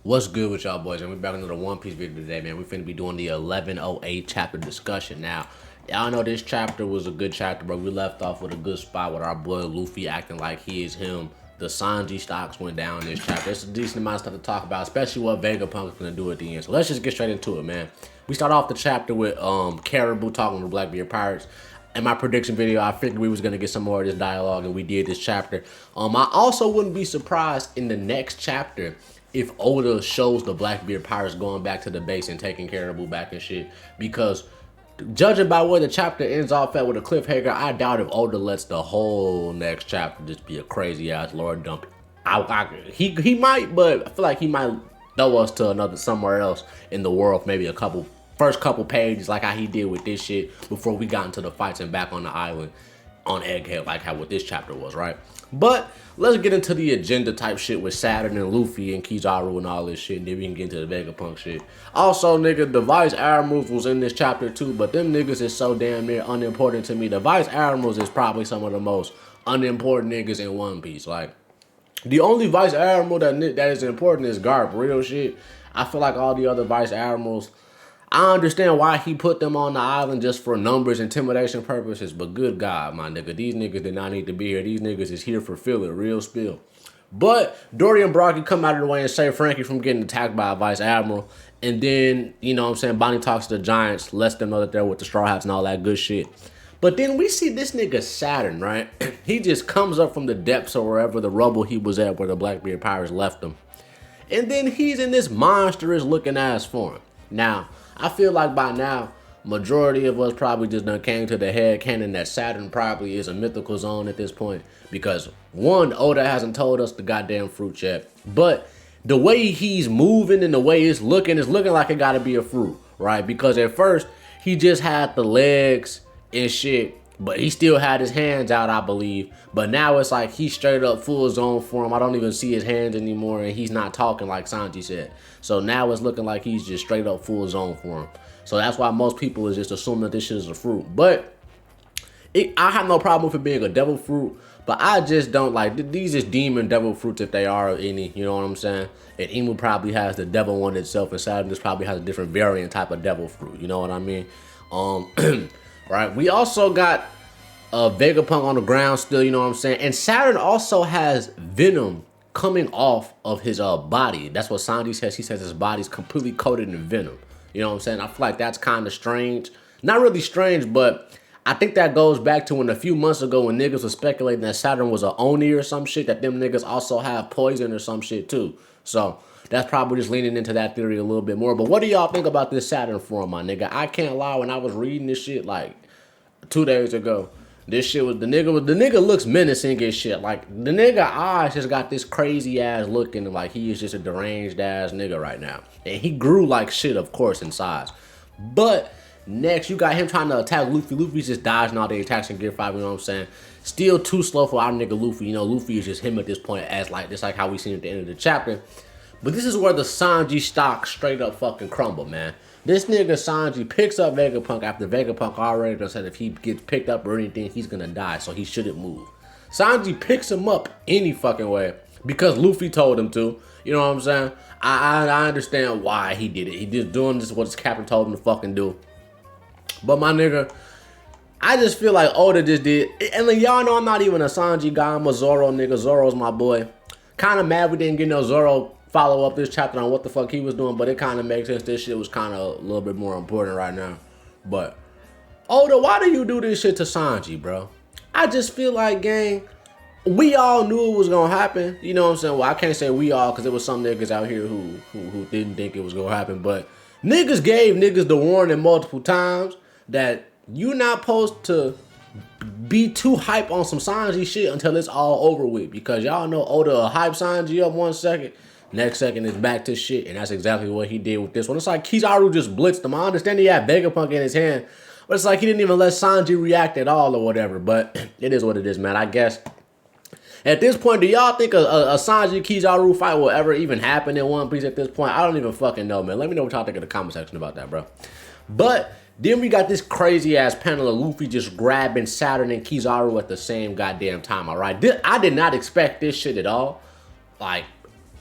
What's good with y'all boys? And we're back into the One Piece video today, man. We finna be doing the 1108 chapter discussion. Now, y'all know this chapter was a good chapter, bro. We left off with a good spot with our boy Luffy acting like he is him. The Sanji stocks went down this chapter. It's a decent amount of stuff to talk about, especially what Vegapunk is gonna do at the end. So let's just get straight into it, man. We start off the chapter with Caribou talking to Blackbeard Pirates. In my prediction video, I figured we was gonna get some more of this dialogue, and we did this chapter. I also wouldn't be surprised in the next chapter if Oda shows the Blackbeard Pirates going back to the base and taking Caribou back and shit. Because judging by where the chapter ends off at with a cliffhanger, I doubt if Oda lets the whole next chapter just be a crazy ass lore dump. He might, but I feel like he might throw us to somewhere else in the world, maybe first couple pages, like how he did with this shit before we got into the fights and back on the island on Egghead, like how what this chapter was, right? But let's get into the agenda type shit with Saturn and Luffy and Kizaru and all this shit, and then we can get into the Vegapunk shit. Also, nigga, the Vice Admirals was in this chapter too, but them niggas is so damn near unimportant to me. The Vice Admirals is probably some of the most unimportant niggas in One Piece. Like, the only Vice Admiral that is important is Garp, real shit. I feel like all the other Vice Admirals, I understand why he put them on the island just for numbers, intimidation purposes, but good God, my nigga, these niggas did not need to be here. These niggas is here for filler, real spill. But Dory and Brocky come out of the way and save Frankie from getting attacked by a Vice Admiral. And then, you know what I'm saying, Bonnie talks to the Giants, lets them know that they're with the Straw Hats and all that good shit. But then we see this nigga Saturn, right? He just comes up from the depths or wherever the rubble he was at where the Blackbeard Pirates left him. And then he's in this monstrous looking ass form. Now, I feel like by now, majority of us probably just done came to the head canon that Saturn probably is a mythical zone at this point. Because one, Oda hasn't told us the goddamn fruit yet. But the way he's moving and the way it's looking like it gotta be a fruit, right? Because at first, he just had the legs and shit, but he still had his hands out, I believe. But now it's like he's straight up full zone form. I don't even see his hands anymore, and he's not talking like Sanji said. So now it's looking like he's just straight up full zone form. So that's why most people is just assuming that this shit is a fruit. But I have no problem with it being a devil fruit, but I just don't like, these is demon devil fruits if they are any, you know what I'm saying? And Emu probably has the devil one itself, and Saturn just probably has a different variant type of devil fruit, you know what I mean? Right, we also got Vegapunk on the ground still, you know what I'm saying? And Saturn also has venom coming off of his body. That's what Sanji says. He says his body's completely coated in venom. You know what I'm saying? I feel like that's kind of strange. Not really strange, but I think that goes back to when a few months ago when niggas was speculating that Saturn was a Oni or some shit, that them niggas also have poison or some shit too. So that's probably just leaning into that theory a little bit more. But what do y'all think about this Saturn form, my nigga? I can't lie, when I was reading this shit like 2 days ago, this shit was the nigga looks menacing as shit. Like, the nigga eyes just got this crazy ass looking like he is just a deranged ass nigga right now. And he grew like shit, of course, in size. But next, you got him trying to attack Luffy. Luffy's just dodging all the attacks in Gear 5, you know what I'm saying? Still too slow for our nigga Luffy. You know, Luffy is just him at this point, as like just like how we seen at the end of the chapter. But this is where the Sanji stock straight up fucking crumble, man. This nigga Sanji picks up Vegapunk after Vegapunk already done said if he gets picked up or anything, he's gonna die, so he shouldn't move. Sanji picks him up any fucking way because Luffy told him to. You know what I'm saying? I understand why he did it. He just doing this what his captain told him to fucking do. But my nigga, I just feel like Oda just did. And then y'all know I'm not even a Sanji guy. I'm a Zoro nigga. Zoro's my boy. Kind of mad we didn't get no Zoro follow up this chapter on what the fuck he was doing, but it kind of makes sense. This shit was kind of a little bit more important right now. But Oda, why do you do this shit to Sanji, bro? I just feel like, gang, we all knew it was gonna happen. You know what I'm saying? Well, I can't say we all, because there was some niggas out here who didn't think it was gonna happen, but niggas gave niggas the warning multiple times that you not supposed to be too hype on some Sanji shit until it's all over with, because y'all know Oda hype Sanji up 1 second, next second it's back to shit, and that's exactly what he did with this one. It's like Kizaru just blitzed him. I understand he had Vegapunk in his hand, but it's like he didn't even let Sanji react at all or whatever, but it is what it is, man. I guess at this point, do y'all think a Sanji Kizaru fight will ever even happen in One Piece at this point? I don't even fucking know, man. Let me know what y'all think in the comment section about that, bro. But then we got this crazy ass panel of Luffy just grabbing Saturn and Kizaru at the same goddamn time, all right? I did not expect this shit at all. Like,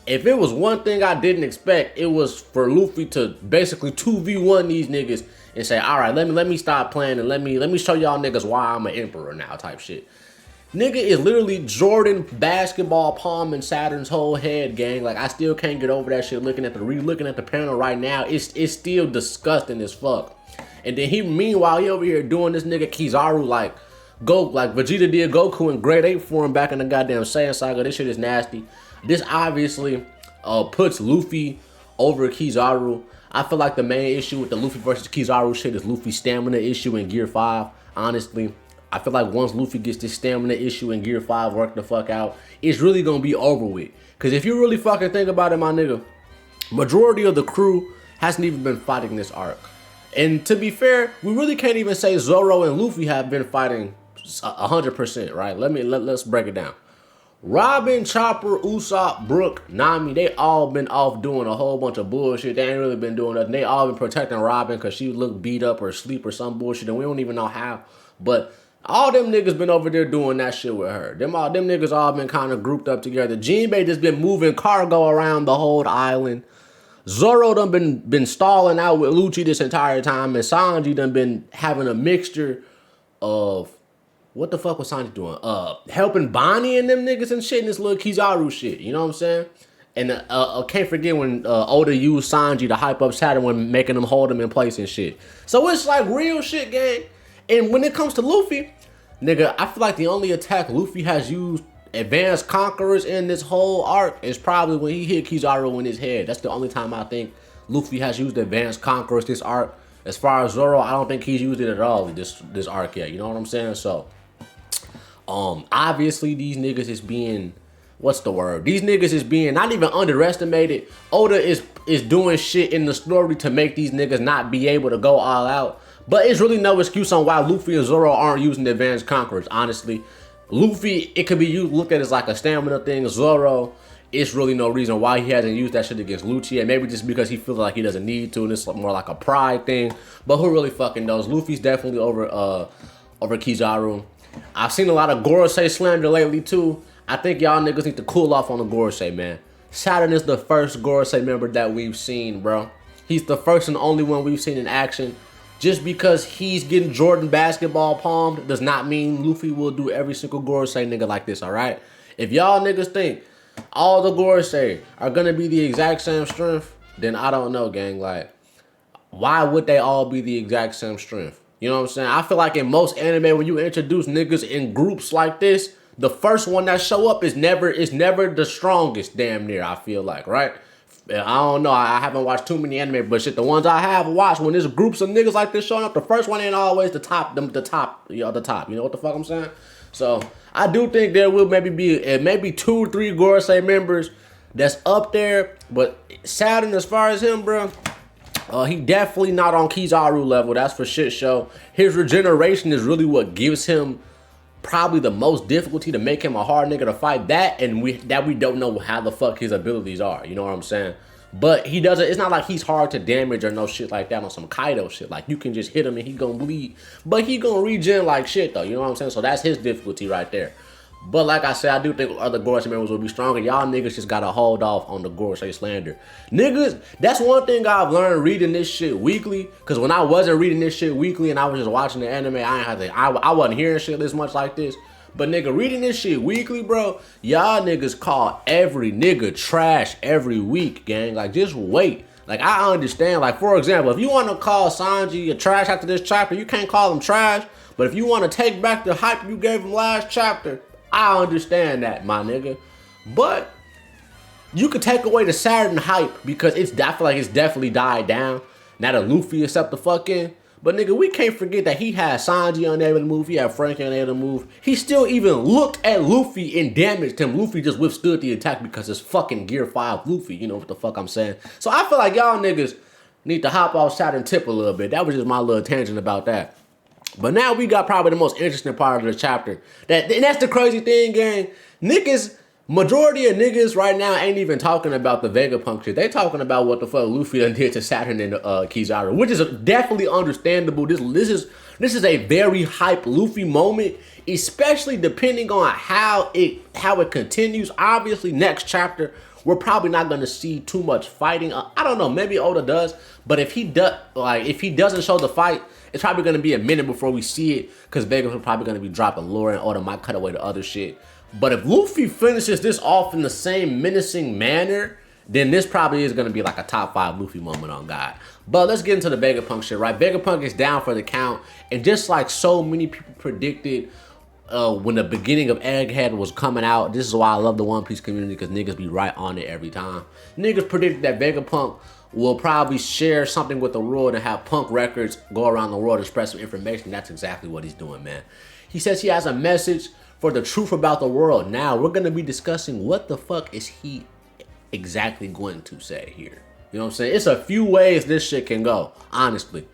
if it was one thing I didn't expect, it was for Luffy to basically 2v1 these niggas and say, all right, let me stop playing and let me show y'all niggas why I'm an emperor now type shit. Nigga is literally Jordan basketball palming Saturn's whole head, gang. Like, I still can't get over that shit. Looking at the panel right now, it's still disgusting as fuck. And then meanwhile, he over here doing this nigga Kizaru like Vegeta did Goku in grade 8 for him back in the goddamn Saiyan Saga. This shit is nasty. This obviously puts Luffy over Kizaru. I feel like the main issue with the Luffy versus Kizaru shit is Luffy's stamina issue in Gear 5. Honestly, I feel like once Luffy gets this stamina issue in Gear 5 worked the fuck out, it's really gonna be over with. Because if you really fucking think about it, my nigga, majority of the crew hasn't even been fighting this arc. And to be fair, we really can't even say Zoro and Luffy have been fighting 100%, right? Let's break it down. Robin, Chopper, Usopp, Brook, Nami, they all been off doing a whole bunch of bullshit. They ain't really been doing nothing. They all been protecting Robin because she looked beat up or asleep or some bullshit, and we don't even know how. But all them niggas been over there doing that shit with her. Them niggas all been kind of grouped up together. Jinbei just been moving cargo around the whole island. Zoro done been stalling out with Lucci this entire time, and Sanji done been having a mixture of, what the fuck was Sanji doing? Helping Bonnie and them niggas and shit in this little Kizaru shit. You know what I'm saying? And I can't forget when Oda used Sanji to hype up Saturn when making them hold him in place and shit. So it's like real shit, gang. And when it comes to Luffy, nigga, I feel like the only attack Luffy has used advanced conquerors in this whole arc is probably when he hit Kizaru in his head. That's the only time I think Luffy has used advanced conquerors this arc. As far as Zoro, I don't think he's used it at all this arc yet. You know what I'm saying? So, obviously these niggas is being, what's the word? These niggas is being not even underestimated. Oda is doing shit in the story to make these niggas not be able to go all out. But it's really no excuse on why Luffy and Zoro aren't using the advanced conquerors, honestly. Luffy, it could be looked at as like a stamina thing. Zoro, it's really no reason why he hasn't used that shit against Lucci. And maybe just because he feels like he doesn't need to, and it's more like a pride thing. But who really fucking knows? Luffy's definitely over Kizaru. I've seen a lot of Gorosei slander lately too. I think y'all niggas need to cool off on the Gorosei, man. Saturn is the first Gorosei member that we've seen, bro. He's the first and only one we've seen in action. Just because he's getting Jordan basketball palmed does not mean Luffy will do every single Gorosei nigga like this, alright? If y'all niggas think all the Gorosei are gonna be the exact same strength, then I don't know, gang. Like, why would they all be the exact same strength? You know what I'm saying? I feel like in most anime, when you introduce niggas in groups like this, the first one that show up is never the strongest, damn near, I feel like, right? I don't know. I haven't watched too many anime, but shit, the ones I have watched, when there's groups of niggas like this showing up, the first one ain't always the top. You know what the fuck I'm saying? So I do think there will maybe be 2 or 3 Gorosei members that's up there, but Saturn, as far as him, bro, he definitely not on Kizaru level. That's for shit show. His regeneration is really what gives him probably the most difficulty to make him a hard nigga to fight. That and we don't know how the fuck his abilities are. You know what I'm saying? But he doesn't. It's not like he's hard to damage or no shit like that on some Kaido shit. Like, you can just hit him and he gonna bleed, but he gonna regen like shit though. You know what I'm saying? So that's his difficulty right there. But like I said, I do think other Gorosei members will be stronger. Y'all niggas just gotta hold off on the Gorosei slander. Niggas, that's one thing I've learned reading this shit weekly. Cause when I wasn't reading this shit weekly and I was just watching the anime, I wasn't hearing shit this much like this. But nigga, reading this shit weekly, bro, y'all niggas call every nigga trash every week, gang. Like, just wait. Like, I understand. Like, for example, if you want to call Sanji a trash after this chapter, you can't call him trash. But if you want to take back the hype you gave him last chapter, I understand that, my nigga. But you could take away the Saturn hype because I feel like it's definitely died down. Now that Luffy is up the fuck in. But nigga, we can't forget that he had Sanji unable to move. He had Frankie unable to move. He still even looked at Luffy and damaged him. Luffy just withstood the attack because it's fucking Gear 5 Luffy. You know what the fuck I'm saying? So I feel like y'all niggas need to hop off Saturn tip a little bit. That was just my little tangent about that. But now we got probably the most interesting part of the chapter. And that's the crazy thing, gang. Majority of niggas right now ain't even talking about the Vegapunk shit. They talking about what the fuck Luffy done did to Saturn and Kizaru, which is definitely understandable. This is a very hype Luffy moment, especially depending on how it continues. Obviously, next chapter we're probably not gonna see too much fighting. I don't know, maybe Oda does, but if he doesn't show the fight, it's probably gonna be a minute before we see it, because Vegapunk's probably gonna be dropping lore and Oda might cut away to other shit. But if Luffy finishes this off in the same menacing manner, then this probably is going to be like a top 5 Luffy moment on God. But let's get into the Vegapunk shit, right? Vegapunk is down for the count. And just like so many people predicted when the beginning of Egghead was coming out, this is why I love the One Piece community, because niggas be right on it every time. Niggas predicted that Vegapunk will probably share something with the world and have Punk Records go around the world and spread some information. That's exactly what he's doing, man. He says he has a message for the truth about the world. Now, we're going to be discussing what the fuck is he exactly going to say here. You know what I'm saying? It's a few ways this shit can go, honestly.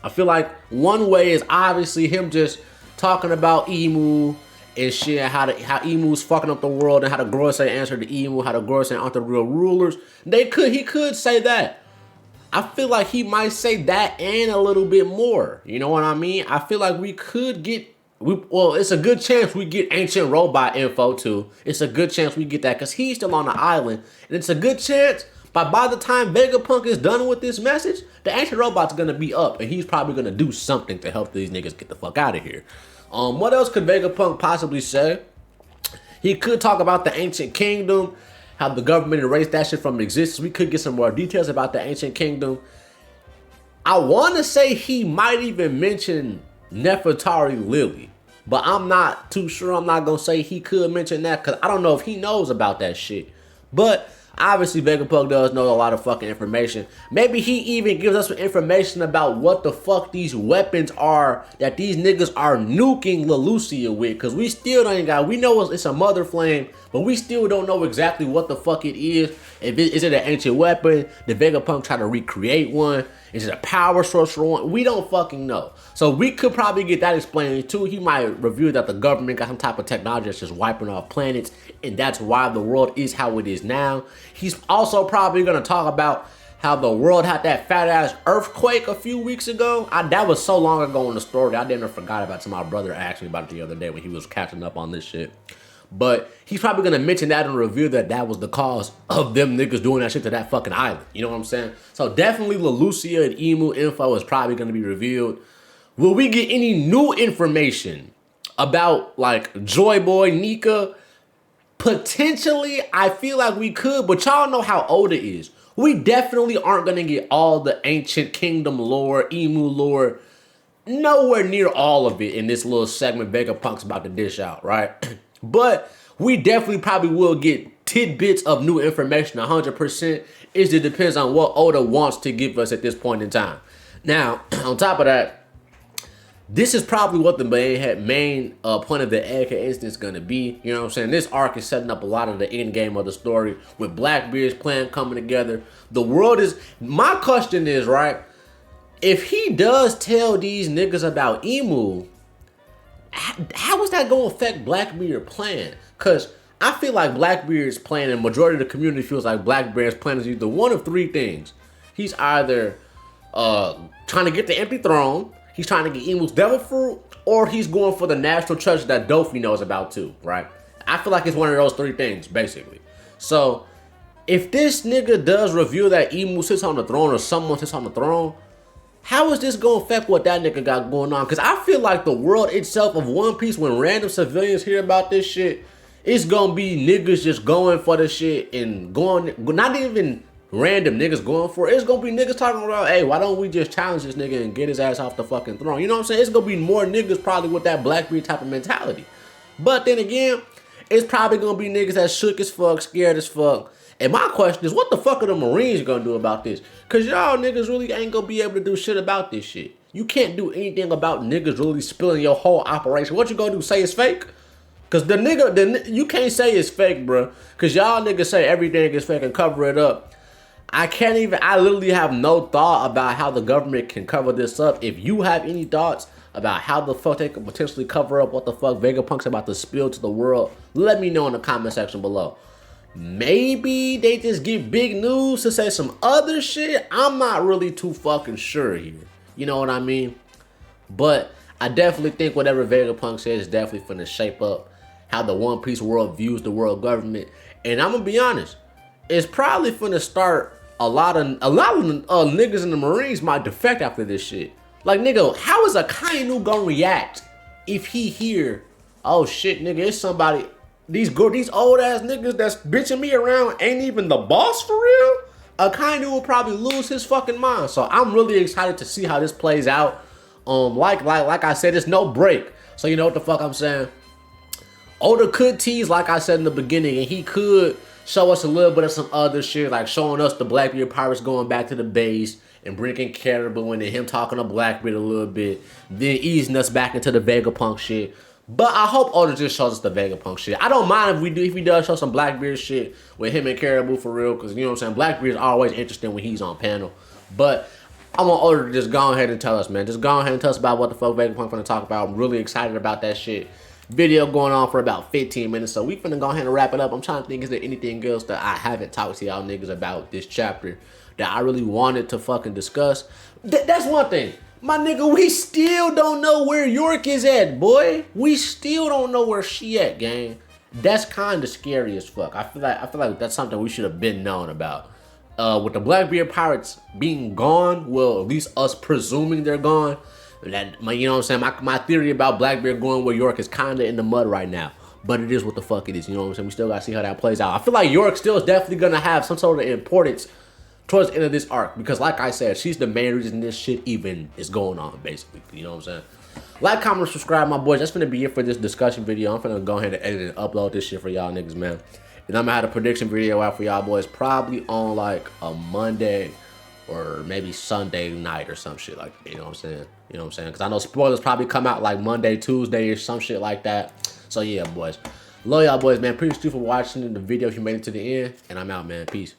I feel like one way is obviously him just talking about Emu and shit, how Emu's fucking up the world, and how the Gorosei answered to Emu, how the Gorosei aren't the real rulers. He could say that. I feel like he might say that and a little bit more. You know what I mean? I feel like we could get, well, it's a good chance we get ancient robot info too. It's a good chance we get that, because he's still on the island. And it's a good chance by the time Vegapunk is done with this message, the ancient robot's going to be up. And he's probably going to do something to help these niggas get the fuck out of here. What else could Vegapunk possibly say? He could talk about the ancient kingdom, how the government erased that shit from existence. We could get some more details about the ancient kingdom. I want to say he might even mention Nefertari Lily, but I'm not too sure. I'm not going to say he could mention that, because I don't know if he knows about that shit. But obviously Vegapunk does know a lot of fucking information. Maybe he even gives us some information about what the fuck these weapons are that these niggas are nuking Leloucia with, because we still ain't got, we know it's a mother flame, but we still don't know exactly what the fuck it is. Is it an ancient weapon? Did Vegapunk try to recreate one? Is it a power source for one? We don't fucking know. So we could probably get that explained too. He might reveal that the government got some type of technology that's just wiping off planets, and that's why the world is how it is now. He's also probably going to talk about how the world had that fat ass earthquake a few weeks ago. That was so long ago in the story, I didn't forgot about it till my brother asked me about it the other day when he was catching up on this shit. But he's probably going to mention that and reveal that was the cause of them niggas doing that shit to that fucking island. You know what I'm saying? So definitely Leloucia and Emu info is probably going to be revealed. Will we get any new information about like Joy Boy, Nika? Potentially, I feel like we could, but y'all know how Oda is. We definitely aren't going to get all the ancient kingdom lore, Emu lore, nowhere near all of it in this little segment Vegapunk's about to dish out, right? But we definitely probably will get tidbits of new information 100%. It just depends on what Oda wants to give us at this point in time. Now, on top of that, this is probably what the main point of the Egghead instance is going to be. You know what I'm saying? This arc is setting up a lot of the end game of the story with Blackbeard's plan coming together. The world is... My question is, right, if he does tell these niggas about Emu, how is that going to affect Blackbeard's plan? Because I feel like Blackbeard's plan, and majority of the community feels like Blackbeard's plan is either one of three things. He's either trying to get the empty throne, he's trying to get Emu's devil fruit, or he's going for the national treasure that Dofi knows about too, right? I feel like it's one of those three things, basically. So, if this nigga does reveal that Emu sits on the throne or someone sits on the throne, how is this going to affect what that nigga got going on? Because I feel like the world itself of One Piece, when random civilians hear about this shit, it's going to be niggas just going for the shit and going, not even random niggas going for it. It's going to be niggas talking about, hey, why don't we just challenge this nigga and get his ass off the fucking throne? You know what I'm saying? It's going to be more niggas probably with that Blackbeard type of mentality. But then again, it's probably going to be niggas that shook as fuck, scared as fuck. And my question is, what the fuck are the Marines going to do about this? Because y'all niggas really ain't going to be able to do shit about this shit. You can't do anything about niggas really spilling your whole operation. What you going to do, say it's fake? Because the nigga, you can't say it's fake, bro. Because y'all niggas say everything is fake and cover it up. I literally have no thought about how the government can cover this up. If you have any thoughts about how the fuck they could potentially cover up what the fuck Vegapunk's about to spill to the world, let me know in the comment section below. Maybe they just get big news to say some other shit. I'm not really too fucking sure here. You know what I mean? But I definitely think whatever Vegapunk says is definitely finna shape up how the One Piece world views the world government. And I'm gonna be honest, it's probably finna start a lot of niggas in the Marines might defect after this shit. Like, nigga, how is a Kainu gonna react if he hear, oh shit, nigga, it's somebody, these old ass niggas that's bitching me around ain't even the boss for real? A Kainu will probably lose his fucking mind. So I'm really excited to see how this plays out. Like I said, it's no break. So you know what the fuck I'm saying? Oda could tease, like I said in the beginning, and he could show us a little bit of some other shit, like showing us the Blackbeard pirates going back to the base and bringing Caribou and then him talking to Blackbeard a little bit, then easing us back into the Vegapunk shit. But I hope Oda just shows us the Vegapunk shit. I don't mind if he does show some Blackbeard shit with him and Caribou for real, because you know what I'm saying, Blackbeard's always interesting when he's on panel. But I want Oda to just go ahead and tell us, man. Just go ahead and tell us about what the fuck Vegapunk finna talk about. I'm really excited about that shit. Video going on for about 15 minutes, so we finna go ahead and wrap it up. I'm trying to think, is there anything else that I haven't talked to y'all niggas about this chapter that I really wanted to fucking discuss? That's one thing. My nigga, we still don't know where York is at, boy. We still don't know where she at, gang. That's kind of scary as fuck. I feel like that's something we should have been known about. With the Blackbeard pirates being gone, well, at least us presuming they're gone. That, you know what I'm saying? My theory about Blackbeard going where York is kind of in the mud right now. But it is what the fuck it is. You know what I'm saying? We still got to see how that plays out. I feel like York still is definitely going to have some sort of importance towards the end of this arc. Because like I said, she's the main reason this shit even is going on, basically. You know what I'm saying? Like, comment, subscribe, my boys. That's going to be it for this discussion video. I'm going to go ahead and edit and upload this shit for y'all niggas, man. And I'm going to have a prediction video out for y'all boys probably on like a Monday or maybe Sunday night or some shit like that, you know what I'm saying? You know what I'm saying? Because I know spoilers probably come out like Monday, Tuesday or some shit like that. So yeah, boys. Love y'all boys, man. Appreciate you for watching the video if you made it to the end. And I'm out, man. Peace.